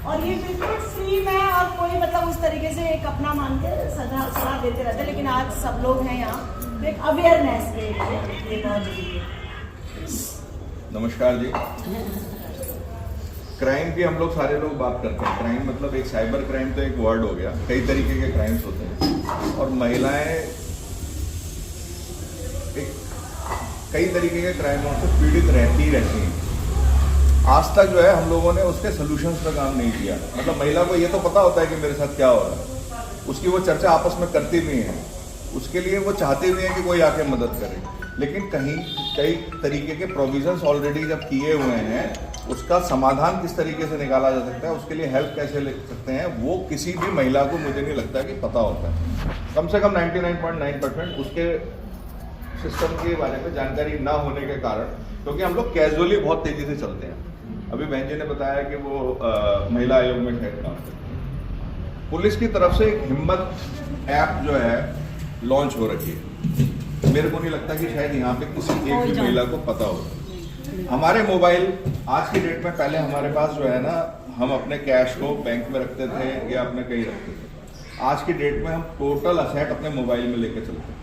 और ये बिल्कुल फ्री में, और कोई मतलब उस तरीके से एक अपना मान के सलाह देते रहते, लेकिन आज सब लोग हैं यहाँ, तो एक अवेयरनेस के लिए ये बहुत जरूरी है। नमस्कार जी। क्राइम की हम लोग सारे लोग बात करते हैं। क्राइम मतलब एक साइबर क्राइम तो एक वर्ड हो गया, कई तरीके के क्राइम्स होते हैं और महिलाएं एक कई तरीके के क्राइमों से पीड़ित रहती हैं। आज तक जो है हम लोगों ने उसके सोल्यूशंस पर काम नहीं किया। मतलब महिला को ये तो पता होता है कि मेरे साथ क्या हो रहा है, उसकी वो चर्चा आपस में करती भी है, उसके लिए वो चाहते भी हैं कि कोई आके मदद करे, लेकिन कई तरीके के प्रोविजंस ऑलरेडी जब किए हुए हैं, उसका समाधान किस तरीके से निकाला जा सकता है, उसके लिए हेल्प कैसे ले सकते हैं, वो किसी भी महिला को मुझे नहीं लगता कि पता होता है। कम से कम 99.9% उसके सिस्टम के बारे में जानकारी ना होने के कारण, क्योंकि हम लोग कैजुअली बहुत तेजी से चलते हैं। अभी बहन जी ने बताया कि वो महिला आयोग में हेड काम करते हैं। पुलिस की तरफ से एक हिम्मत ऐप जो है लॉन्च हो रखी है। मेरे को नहीं लगता कि शायद यहाँ पे किसी एक भी महिला को पता हो। हमारे मोबाइल आज की डेट में, पहले हमारे पास जो है ना, हम अपने कैश को बैंक में रखते थे या अपने कहीं रखते थे। आज की डेट में हम टोटल असेट अपने मोबाइल में लेके चलते हैं,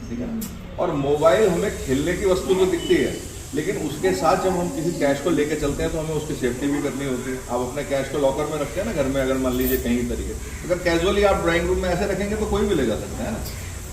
ठीक है। और मोबाइल हमें खेलने की वस्तु तो दिखती है, लेकिन उसके साथ जब हम किसी कैश को लेके चलते हैं तो हमें उसकी सेफ्टी भी करनी होती है। आप अपने कैश को लॉकर में रखते हैं ना घर में, अगर मान लीजिए कहीं तरीके, अगर कैजुअली आप ड्राइंग रूम में ऐसे रखेंगे तो कोई भी ले जा सकता है ना।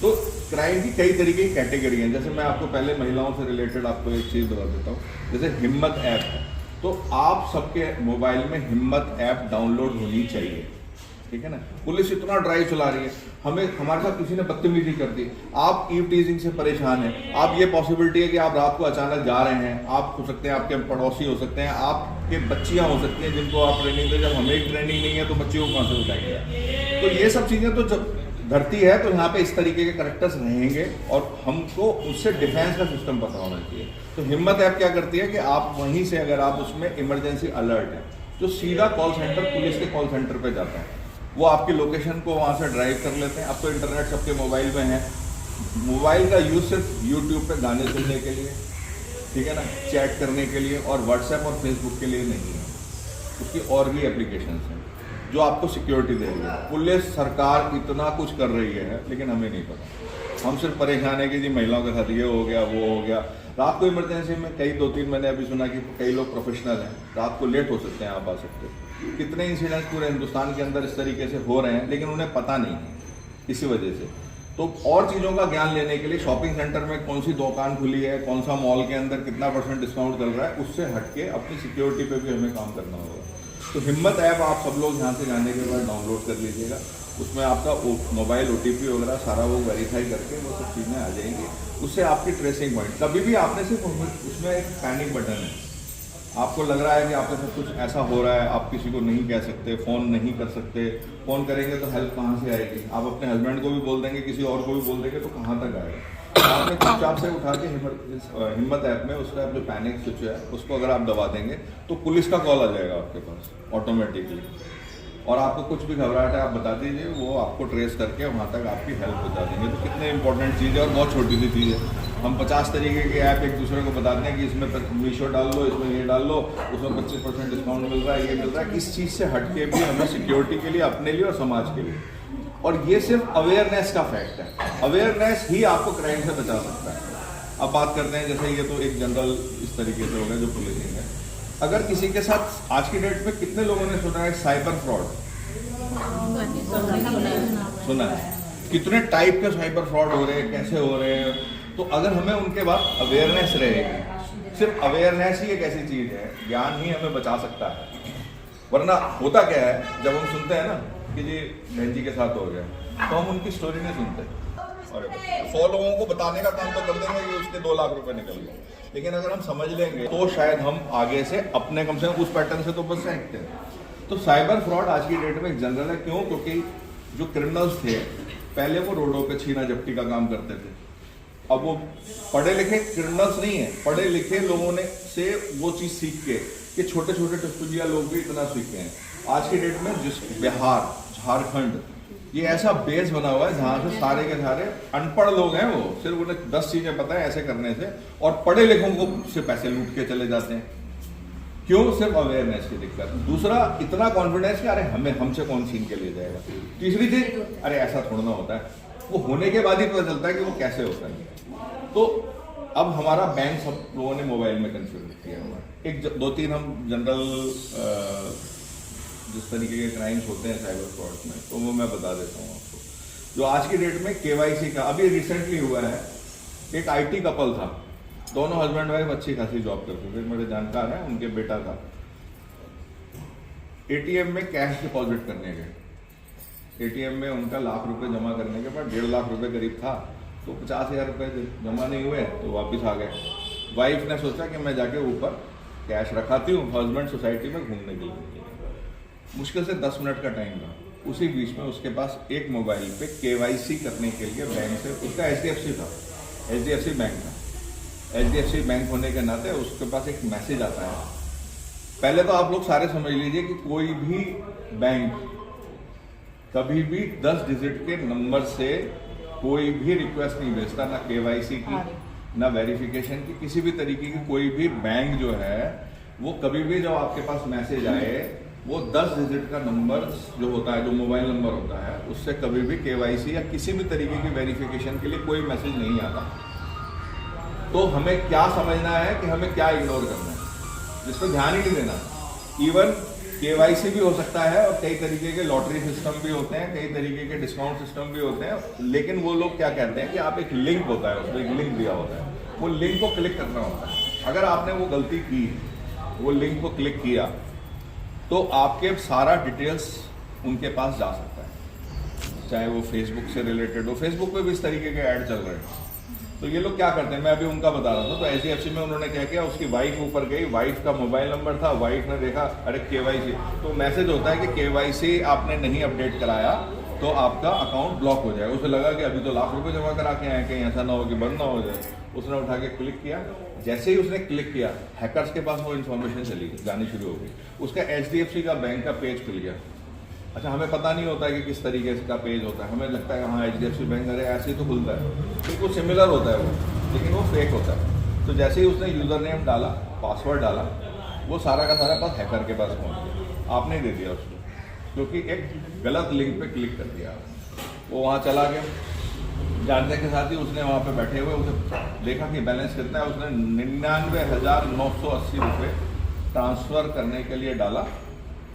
तो क्राइम की कई तरीके की कैटेगरी हैं। जैसे मैं आपको पहले महिलाओं से रिलेटेड आपको एक चीज़ बता देता हूँ, जैसे हिम्मत ऐप है, तो आप सबके मोबाइल में हिम्मत ऐप डाउनलोड होनी चाहिए, ठीक है ना। पुलिस इतना ड्राइव चला रही है, हमारे साथ किसी ने बदतमीजी कर दी, आप ईव टीजिंग से परेशान हैं, आप ये पॉसिबिलिटी है कि आप रात को अचानक जा रहे हैं, आप हो सकते हैं, आपके पड़ोसी हो सकते हैं, आपके बच्चियां हो सकती हैं जिनको आप ट्रेनिंग दें। जब हमें एक ट्रेनिंग नहीं है तो बच्चियों को कहाँ से उठाएंगे। तो ये सब चीज़ें तो जब धरती है तो यहाँ पे इस तरीके के करेक्टर्स रहेंगे और हमको उससे डिफेंस का सिस्टम पता होना चाहिए। तो हिम्मत ऐप क्या करती है कि आप वहीं से, अगर आप उसमें इमरजेंसी अलर्ट है, तो सीधा कॉल सेंटर, पुलिस के कॉल सेंटर पे जाता है। वो आपकी लोकेशन को वहाँ से ड्राइव कर लेते हैं। अब तो इंटरनेट सबके मोबाइल में है। मोबाइल का यूज सिर्फ यूट्यूब पे गाने सुनने के लिए, ठीक है ना, चैट करने के लिए और व्हाट्सएप और फेसबुक के लिए नहीं है। उसकी और भी एप्लीकेशंस हैं जो आपको सिक्योरिटी दे रही है। पुलिस, सरकार इतना कुछ कर रही है, लेकिन हमें नहीं पता। हम सिर्फ परेशान है कि जी महिलाओं के साथ ये हो गया, वो हो गया। रात को इमरजेंसी में कई 2-3 मैंने अभी सुना कि कई लोग प्रोफेशनल हैं, रात को लेट हो सकते हैं, आप आ सकते हैं। कितने इंसिडेंट्स पूरे हिंदुस्तान के अंदर इस तरीके से हो रहे हैं, लेकिन उन्हें पता नहीं है इसी वजह से। तो और चीज़ों का ज्ञान लेने के लिए शॉपिंग सेंटर में कौन सी दुकान खुली है, कौन सा मॉल के अंदर कितना % डिस्काउंट चल रहा है, उससे हटके अपनी सिक्योरिटी पे भी हमें काम करना होगा। तो हिम्मत ऐप आप सब लोग यहाँ से जाने के बाद डाउनलोड कर लीजिएगा। उसमें आपका मोबाइल OTP वगैरह सारा वो वेरीफाई करके वो सब चीज़ें आ जाएंगी। उससे आपकी ट्रेसिंग पॉइंट, कभी भी आपने सिर्फ उसमें एक पैनिक बटन है, आपको लग रहा है कि आपके साथ कुछ ऐसा हो रहा है, आप किसी को नहीं कह सकते, फ़ोन नहीं कर सकते, फ़ोन करेंगे तो हेल्प कहाँ से आएगी। आप अपने हस्बैंड को भी बोल देंगे, किसी और को भी बोल देंगे, तो कहाँ तक आएगा। आपने चुपचाप से उठा के हिम्मत ऐप में उसका जो पैनिक स्विच है उसको अगर आप दबा देंगे तो पुलिस का कॉल आ जाएगा आपके पास ऑटोमेटिकली, और आपको कुछ भी घबराहट है आप बता दीजिए, वो आपको ट्रेस करके वहाँ तक आपकी हेल्प बता देंगे। तो कितने इंपॉर्टेंट चीज़ है और बहुत छोटी सी चीज़ है। हम 50 तरीके के ऐप एक दूसरे को बताते हैं कि इसमें मीशो डाल लो, इसमें ये डाल लो, उसमें 25% डिस्काउंट मिल रहा है, ये मिल रहा है। इस चीज़ से हटके भी हमें सिक्योरिटी के लिए, अपने लिए और समाज के लिए, और ये सिर्फ अवेयरनेस का फैक्ट है। अवेयरनेस ही आपको क्राइम से बचा सकता है। अब बात करते हैं, जैसे ये तो एक जनरल इस तरीके से हो गया जो पुलिसिंग है। अगर किसी के साथ आज की डेट में कितने लोगों ने सुना है साइबर फ्रॉड? सुना है। कितने टाइप के साइबर फ्रॉड हो रहे हैं, कैसे हो रहे हैं। तो अगर हमें उनके बाद अवेयरनेस रहेगी, सिर्फ अवेयरनेस ही एक ऐसी चीज है, ज्ञान ही हमें बचा सकता है। वरना होता क्या है, जब हम सुनते हैं ना कि जी बहन जी के साथ हो गया, तो हम उनकी स्टोरी नहीं सुनते और 100 लोगों को बताने का काम तो कर देंगे कि उसके 2 लाख रुपए निकल गए। लेकिन अगर हम समझ लेंगे तो शायद हम आगे से अपने कम से कम उस पैटर्न से तो बच सकते हैं। तो साइबर फ्रॉड आज की डेट में एक जनरल है। क्यों? क्योंकि जो क्रिमिनल्स थे पहले वो रोडों पे छीना झपटी का काम करते थे। अब वो पढ़े लिखे क्रिमिनल्स नहीं है, पढ़े लिखे लोगों ने से वो चीज़ सीख के, कि छोटे छोटे टुसपुजिया लोग भी इतना सीख गए हैं आज की डेट में। जिस बिहार, झारखंड, ये ऐसा बेस बना हुआ है जहाँ से सारे के सारे अनपढ़ लोग हैं, वो सिर्फ उन्हें 10 चीज़ें पता है ऐसे करने से, और पढ़े लिखों को से पैसे लूट के चले जाते हैं। क्यों? सिर्फ अवेयरनेस की दिक्कत। दूसरा, इतना कॉन्फिडेंस कि अरे हमसे कौन छीन के ले जाएगा। तीसरी चीज, अरे ऐसा थोड़ा ना होता है, वो होने के बाद ही पता चलता है कि वो कैसे होता है। तो अब हमारा बैंक सब लोगों ने मोबाइल में कंफ्यूज किया हुआ है। एक दो तीन हम जनरल जिस तरीके के क्राइम्स होते हैं साइबर फ्रॉड में, तो वो मैं बता देता हूँ आपको। जो आज की डेट में केवाईसी का अभी रिसेंटली हुआ है, एक आईटी कपल था, दोनों हस्बैंड वाइफ अच्छी खासी जॉब करते थे, मेरे जानकार हैं, उनके बेटा था, एटीएम में कैश डिपॉजिट करने गए। एटीएम में उनका ₹1,00,000 जमा करने के बाद ₹1.5 लाख करीब था, तो 50,000 रुपये जमा नहीं हुए तो वापस आ गए। वाइफ ने सोचा कि मैं जाके ऊपर कैश रखाती हूँ, हस्बैंड सोसाइटी में घूमने के लिए। मुश्किल से 10 मिनट का टाइम था, उसी बीच में उसके पास एक मोबाइल पे केवाईसी करने के लिए बैंक से, उसका एचडीएफसी था, एचडीएफसी बैंक था, एचडीएफसी बैंक होने के नाते उसके पास एक मैसेज आता है। पहले तो आप लोग सारे समझ लीजिए कि कोई भी बैंक कभी भी 10 डिजिट के नंबर से कोई भी रिक्वेस्ट नहीं भेजता, ना केवाईसी की, ना वेरिफिकेशन की, किसी भी तरीके की। कोई भी बैंक जो है वो कभी भी जब आपके पास मैसेज आए, वो 10 डिजिट का नंबर जो होता है, जो मोबाइल नंबर होता है, उससे कभी भी केवाईसी या किसी भी तरीके की वेरिफिकेशन के लिए कोई मैसेज नहीं आता। तो हमें क्या समझना है कि हमें क्या इग्नोर करना है, जिस पर ध्यान ही नहीं देना। इवन केवाईसी भी हो सकता है और कई तरीके के लॉटरी सिस्टम भी होते हैं, कई तरीके के डिस्काउंट सिस्टम भी होते हैं, लेकिन वो लोग क्या कहते हैं कि आप एक लिंक होता है, उसमें एक लिंक दिया होता है, वो लिंक को क्लिक करना होता है। अगर आपने वो गलती की, वो लिंक को क्लिक किया, तो आपके सारा डिटेल्स उनके पास जा सकता है, चाहे वो फेसबुक से रिलेटेड हो। फेसबुक पे भी इस तरीके के ऐड चल रहे हैं। तो ये लोग क्या करते हैं, मैं अभी उनका बता रहा था। तो एचडीएफसी में उन्होंने क्या किया, उसकी वाइफ ऊपर गई, वाइफ का मोबाइल नंबर था, वाइफ ने देखा अरे केवाईसी, तो मैसेज होता है कि केवाईसी आपने नहीं अपडेट कराया तो आपका अकाउंट ब्लॉक हो जाएगा। उसे लगा कि अभी तो ₹1,00,000 जमा करा के आए, कहीं ऐसा ना हो कि बंद ना हो जाए। उसने उठा के क्लिक किया, जैसे ही उसने क्लिक किया, हैकर्स के पास वो इन्फॉर्मेशन चली जानी शुरू हो गई। उसका एचडीएफसी का बैंक का पेज खुल गया। अच्छा, हमें पता नहीं होता है कि किस तरीके का पेज होता है, हमें लगता है हाँ एचडीएफसी बैंक, अरे ऐसे ही तो खुलता है, बिल्कुल सिमिलर होता है वो, लेकिन वो फेक होता है। तो जैसे ही उसने यूज़र नेम डाला, पासवर्ड डाला, वो सारा का सारा पास हैकर के पास पहुंच गया। आपने दे दिया उसको, क्योंकि एक गलत लिंक पे क्लिक कर दिया। वो वहाँ चला गया, जानने के साथ ही उसने वहाँ पे बैठे हुए उसे देखा कि बैलेंस कितना है। उसने 99,980 रुपये ट्रांसफ़र करने के लिए डाला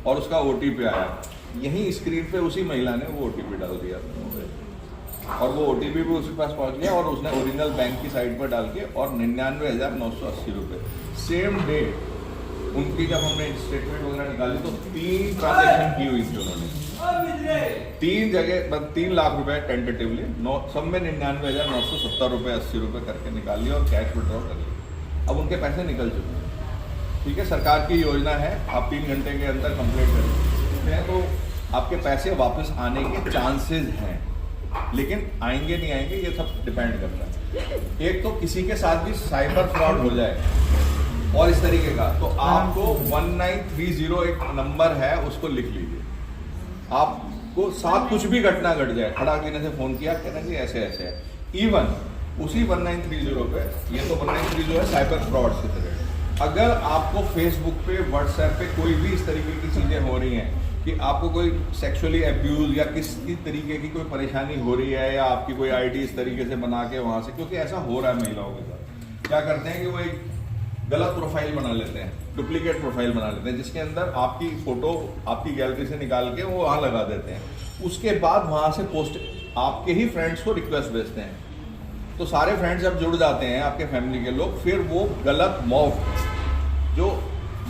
और उसका ओटीपी आया। यही स्क्रीन पे उसी महिला ने वो ओटीपी डाल दिया और वो ओटीपी भी उसके पास पहुंच गया और उसने ओरिजिनल बैंक की साइट पर डाल के और 99,980 रुपये सेम डे उनकी जब हमने स्टेटमेंट वगैरह निकाली तो 3 ट्रांजेक्शन की हुई थी उन्होंने, 3 जगह 3 लाख रुपए टेंटेटिवली, सब में 99,970 रुपये 80 रुपये करके निकाल लिया और कैश विड्रॉ कर लिया। अब उनके पैसे निकल चुके हैं। ठीक है, सरकार की योजना है, आप 3 घंटे के अंदर कंप्लीट करें तो आपके पैसे वापस आने के चांसेस हैं, लेकिन आएंगे नहीं आएंगे ये सब डिपेंड करता है। एक तो किसी के साथ भी साइबर फ्रॉड हो जाए और इस तरीके का, तो आपको 1930 एक नंबर है, उसको लिख लीजिए। आपको साथ कुछ भी घटना घट जाए, खड़ा देने से फोन किया, कहना कि ऐसे ऐसे है, इवन उसी 1930 पे, ये तो 1930 है साइबर फ्रॉड से रिलेटेड। अगर आपको फेसबुक पे, व्हाट्सएप पे कोई भी इस तरीके की चीजें हो रही हैं कि आपको कोई सेक्सुअली अब्यूज या किसी तरीके की कोई परेशानी हो रही है, या आपकी कोई आईडी इस तरीके से बना के वहां से, क्योंकि ऐसा हो रहा है महिलाओं के साथ, क्या करते हैं कि वो एक गलत प्रोफाइल बना लेते हैं, डुप्लीकेट प्रोफाइल बना लेते हैं, जिसके अंदर आपकी फोटो आपकी गैलरी से निकाल के वो वहां लगा देते हैं। उसके बाद वहां से पोस्ट आपके ही फ्रेंड्स को रिक्वेस्ट भेजते हैं। तो सारे फ्रेंड्स जब जुड़ जाते हैं आपके फैमिली के लोग, फिर वो गलत मॉब जो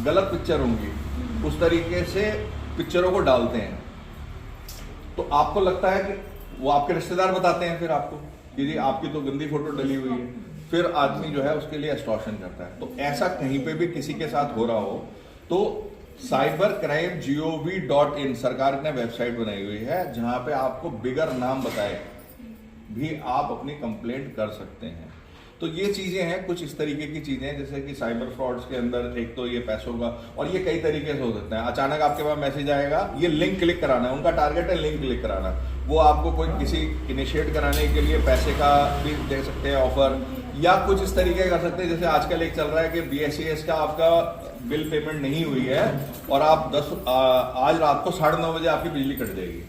गलत पिक्चर होंगी उस तरीके से पिक्चरों को डालते हैं। तो आपको लगता है कि वो आपके रिश्तेदार बताते हैं फिर आपको कि जी आपकी तो गंदी फोटो डली हुई है, फिर आदमी जो है उसके लिए एक्सटॉर्शन करता है। तो ऐसा कहीं पे भी किसी के साथ हो रहा हो तो cybercrime.gov.in सरकार ने वेबसाइट बनाई हुई है, जहां पे आपको बिगर नाम बताए भी आप अपनी कंप्लेंट कर सकते हैं। तो ये चीजें हैं, कुछ इस तरीके की चीजें हैं, जैसे कि साइबर फ्रॉड्स के अंदर एक तो ये पैसों का, और ये कई तरीके से हो सकता है। अचानक आपके पास मैसेज आएगा, ये लिंक क्लिक कराना है, उनका टारगेट है लिंक क्लिक कराना। वो आपको कोई किसी इनिशिएट कराने के लिए पैसे का भी दे सकते हैं ऑफर, या कुछ इस तरीके कर सकते हैं, जैसे आजकल एक चल रहा है कि BSES का आपका बिल पेमेंट नहीं हुई है और आप आज रात को 9:30 बजे आपकी बिजली कट जाएगी।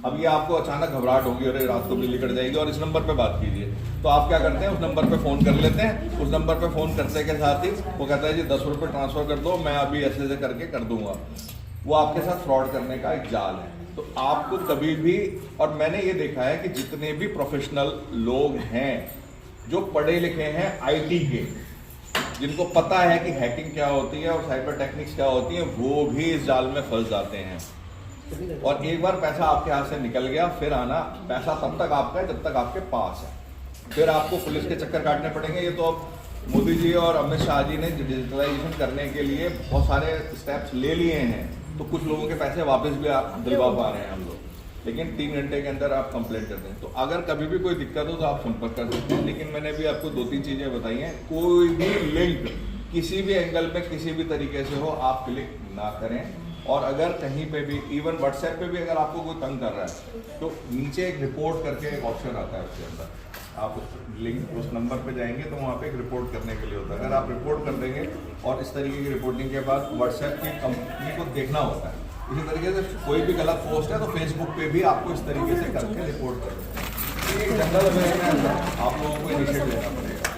अब ये आपको अचानक घबराहट होगी, अरे रात को बिजली कट जाएगी, और इस नंबर पे बात कीजिए। तो आप क्या करते हैं, उस नंबर पे फ़ोन कर लेते हैं। उस नंबर पे फ़ोन करते के साथ ही वो कहता है जी 10 रुपये ट्रांसफ़र कर दो, मैं अभी ऐसे करके कर दूंगा। वो आपके साथ फ्रॉड करने का एक जाल है। तो आपको कभी भी, और मैंने ये देखा है कि जितने भी प्रोफेशनल लोग हैं जो पढ़े लिखे हैं IT के, जिनको पता है कि हैकिंग क्या होती है और साइबर टेक्निक्स क्या होती है, वो भी इस जाल में फंस जाते हैं। और एक बार पैसा आपके हाथ से निकल गया, फिर आना पैसा तब तक आपका है जब तक आपके पास है। फिर आपको पुलिस के चक्कर काटने पड़ेंगे। ये तो अब मोदी जी और अमित शाह जी ने डिजिटलाइजेशन करने के लिए बहुत सारे स्टेप्स ले लिए हैं, तो कुछ लोगों के पैसे वापस भी आप दिलवा पा रहे हैं हम लोग, लेकिन 3 घंटे के अंदर आप कंप्लेंट करते हैं। तो अगर कभी भी कोई दिक्कत हो तो आप संपर्क कर सकते हैं। लेकिन मैंने भी आपको 2-3 चीज़ें बताई हैं, कोई भी लिंक किसी भी एंगल में किसी भी तरीके से हो आप क्लिक ना करें। और अगर कहीं पे भी, इवन व्हाट्सएप पे भी अगर आपको कोई तंग कर रहा है तो नीचे एक रिपोर्ट करके एक ऑप्शन आता है, उसके अंदर आप उस लिंक उस नंबर पे जाएंगे तो वहाँ पे एक रिपोर्ट करने के लिए होता है। अगर आप रिपोर्ट कर देंगे और इस तरीके की रिपोर्टिंग के बाद व्हाट्सएप की कंपनी को देखना होता है। इसी तरीके से कोई भी गलत पोस्ट है तो फेसबुक पे भी आपको इस तरीके से करके रिपोर्ट करना है। एक जनरल अवेयरनेस आप लोगों को इनिशिएटिव लेना पड़ेगा।